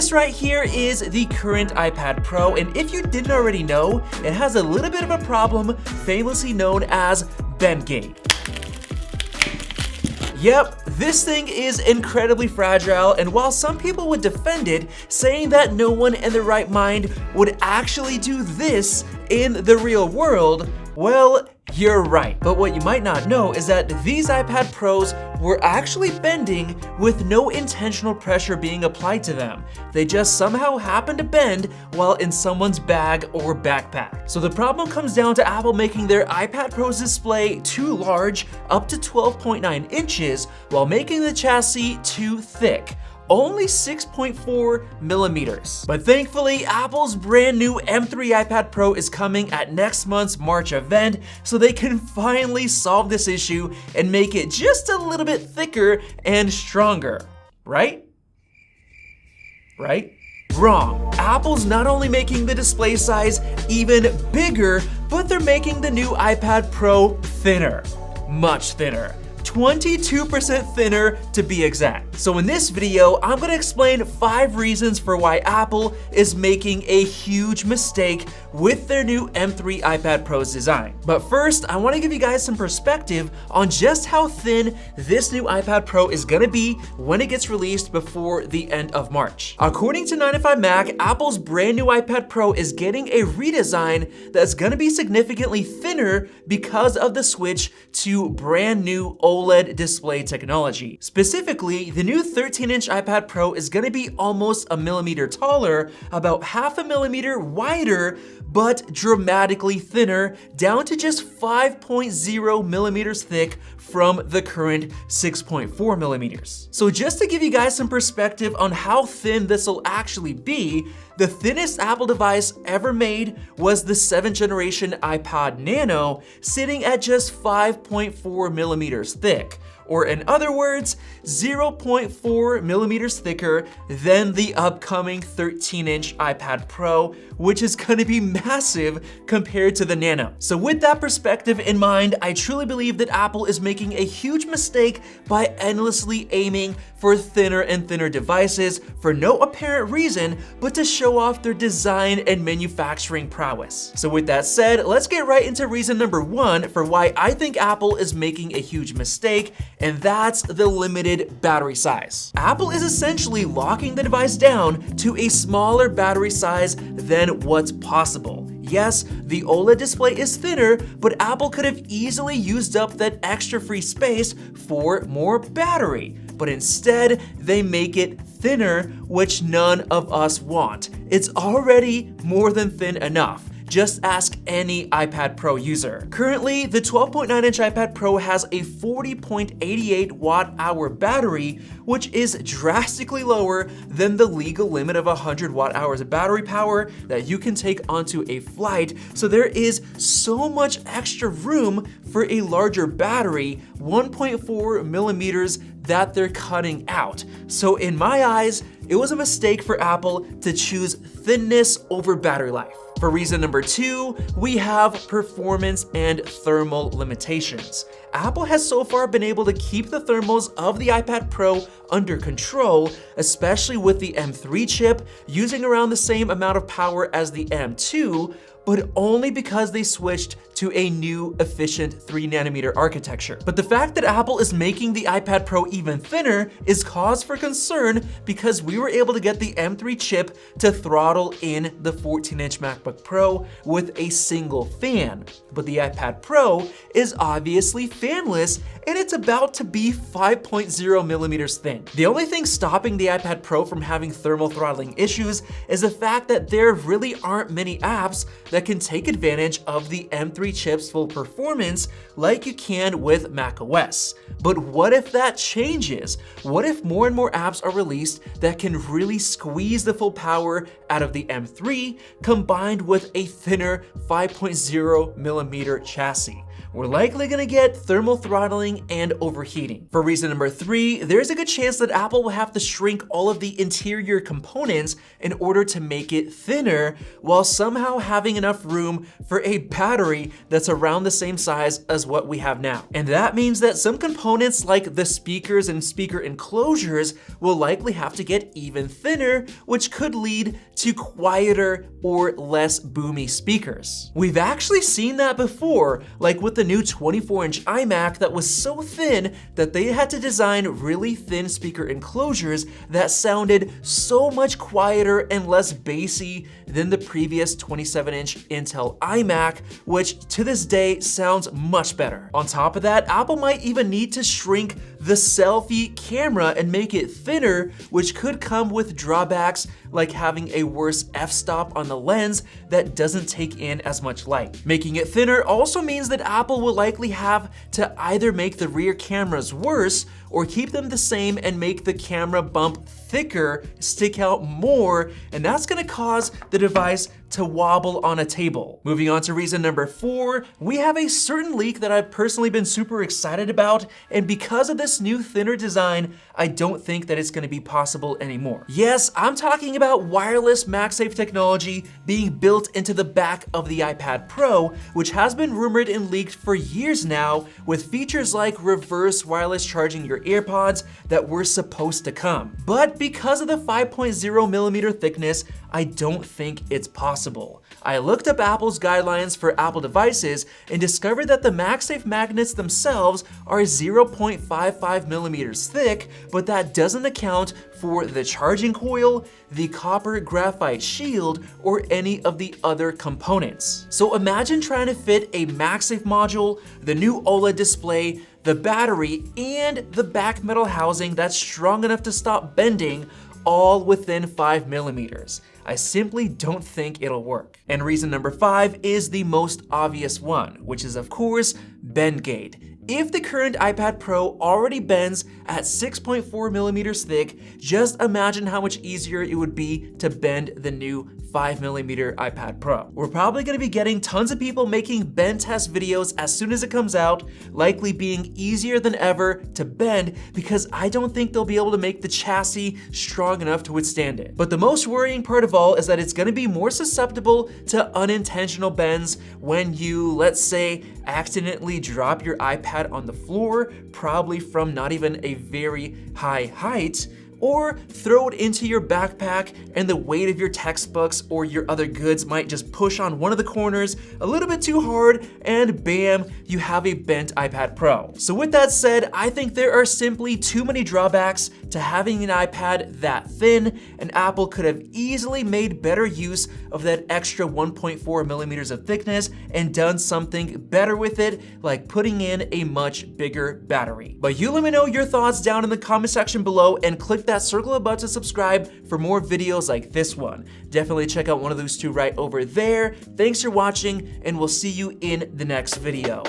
this right here is the current iPad Pro, and if you didn't already know, it has a little bit of a problem famously known as bendgate. Yep, this thing is incredibly fragile, and while some people would defend it, saying that no one in their right mind would actually do this in the real world, well, you're right. But what you might not know is that these iPad Pros were actually bending with no intentional pressure being applied to them. They just somehow happened to bend while in someone's bag or backpack. So the problem comes down to Apple making their iPad Pro's display too large, up to 12.9 inches, while making the chassis too thick, only 6.4 millimeters. But thankfully, Apple's brand new M3 iPad Pro is coming at next month's March event, so they can finally solve this issue and make it just a little bit thicker and stronger. Right? Right? Wrong. Apple's not only making the display size even bigger, but they're making the new iPad Pro thinner. Much thinner. 22% thinner to be exact. So in this video, I'm gonna explain 5 reasons for why Apple is making a huge mistake with their new M3 iPad Pro's design. But first, I wanna give you guys some perspective on just how thin this new iPad Pro is gonna be when it gets released before the end of March. According to 9to5Mac, Apple's brand new iPad Pro is getting a redesign that's gonna be significantly thinner because of the switch to brand new OLED display technology. Specifically, the new 13-inch iPad Pro is gonna be almost a millimeter taller, about half a millimeter wider, but dramatically thinner, down to just 5.0 millimeters thick from the current 6.4 millimeters. So just to give you guys some perspective on how thin this will actually be, the thinnest Apple device ever made was the 7th generation iPod Nano, sitting at just 5.4 millimeters thick. Or in other words, 0.4 millimeters thicker than the upcoming 13-inch iPad Pro, which is gonna be massive compared to the Nano. So with that perspective in mind, I truly believe that Apple is making a huge mistake by endlessly aiming for thinner and thinner devices for no apparent reason, but to show off their design and manufacturing prowess. So with that said, let's get right into reason number 1 for why I think Apple is making a huge mistake, and that's the limited battery size. Apple is essentially locking the device down to a smaller battery size than what's possible. Yes, the OLED display is thinner, but Apple could have easily used up that extra free space for more battery. But instead, they make it thinner, which none of us want. It's already more than thin enough. Just ask any iPad Pro user. Currently, the 12.9-inch iPad Pro has a 40.88 watt-hour battery, which is drastically lower than the legal limit of 100 watt-hours of battery power that you can take onto a flight. So there is so much extra room for a larger battery, 1.4 millimeters, that they're cutting out. So in my eyes, it was a mistake for Apple to choose thinness over battery life. For reason number 2, we have performance and thermal limitations. Apple has so far been able to keep the thermals of the iPad Pro under control, especially with the M3 chip, using around the same amount of power as the M2, but only because they switched to a new efficient 3nm architecture. But the fact that Apple is making the iPad Pro even thinner is cause for concern because we were able to get the M3 chip to throttle in the 14-inch MacBook Pro with a single fan. But the iPad Pro is obviously fanless, and it's about to be 5.0 millimeters thin. The only thing stopping the iPad Pro from having thermal throttling issues is the fact that there really aren't many apps that can take advantage of the M3 chip's full performance like you can with macOS. But what if that changes? What if more and more apps are released that can really squeeze the full power out of the M3 combined with a thinner 5.0 millimeter chassis? we're likely gonna get thermal throttling and overheating. For reason number 3, there's a good chance that Apple will have to shrink all of the interior components in order to make it thinner, while somehow having enough room for a battery that's around the same size as what we have now. And that means that some components like the speakers and speaker enclosures will likely have to get even thinner, which could lead to quieter or less boomy speakers. We've actually seen that before, like with the new 24-inch iMac that was so thin that they had to design really thin speaker enclosures that sounded so much quieter and less bassy than the previous 27-inch Intel iMac, which to this day sounds much better. On top of that, Apple might even need to shrink the selfie camera and make it thinner, which could come with drawbacks like having a worse f-stop on the lens that doesn't take in as much light. Making it thinner also means that Apple will likely have to either make the rear cameras worse or keep them the same and make the camera bump thicker, stick out more, and that's gonna cause the device to wobble on a table. Moving on to reason number 4, we have a certain leak that I've personally been super excited about, and because of this new thinner design, I don't think that it's gonna be possible anymore. Yes, I'm talking about wireless MaxSafe technology being built into the back of the iPad Pro, which has been rumored and leaked for years now, with features like reverse wireless charging your AirPods that were supposed to come. But because of the 5.0mm thickness, I don't think it's possible. I looked up Apple's guidelines for Apple devices and discovered that the MaxSafe magnets themselves are 0.55mm thick, but that doesn't account for the charging coil, the copper graphite shield, or any of the other components. So imagine trying to fit a MaxSafe module, the new OLED display, the battery, and the back metal housing that's strong enough to stop bending, all within 5mm. I simply don't think it'll work. And reason number 5 is the most obvious one, which is of course bend gate. If the current iPad Pro already bends at 6.4mm thick, just imagine how much easier it would be to bend the new 5mm iPad Pro. We're probably gonna be getting tons of people making bend test videos as soon as it comes out, likely being easier than ever to bend because I don't think they'll be able to make the chassis strong enough to withstand it. But the most worrying part of all is that it's gonna be more susceptible to unintentional bends when you, let's say, accidentally drop your iPad on the floor, probably from not even a very high height, or throw it into your backpack and the weight of your textbooks or your other goods might just push on one of the corners a little bit too hard and bam, you have a bent iPad Pro. So with that said, I think there are simply too many drawbacks to having an iPad that thin, and Apple could have easily made better use of that extra 1.4mm of thickness and done something better with it, like putting in a much bigger battery. But you let me know your thoughts down in the comment section below and click that circle above to subscribe for more videos like this one. Definitely check out one of those two right over there. Thanks for watching, and we'll see you in the next video.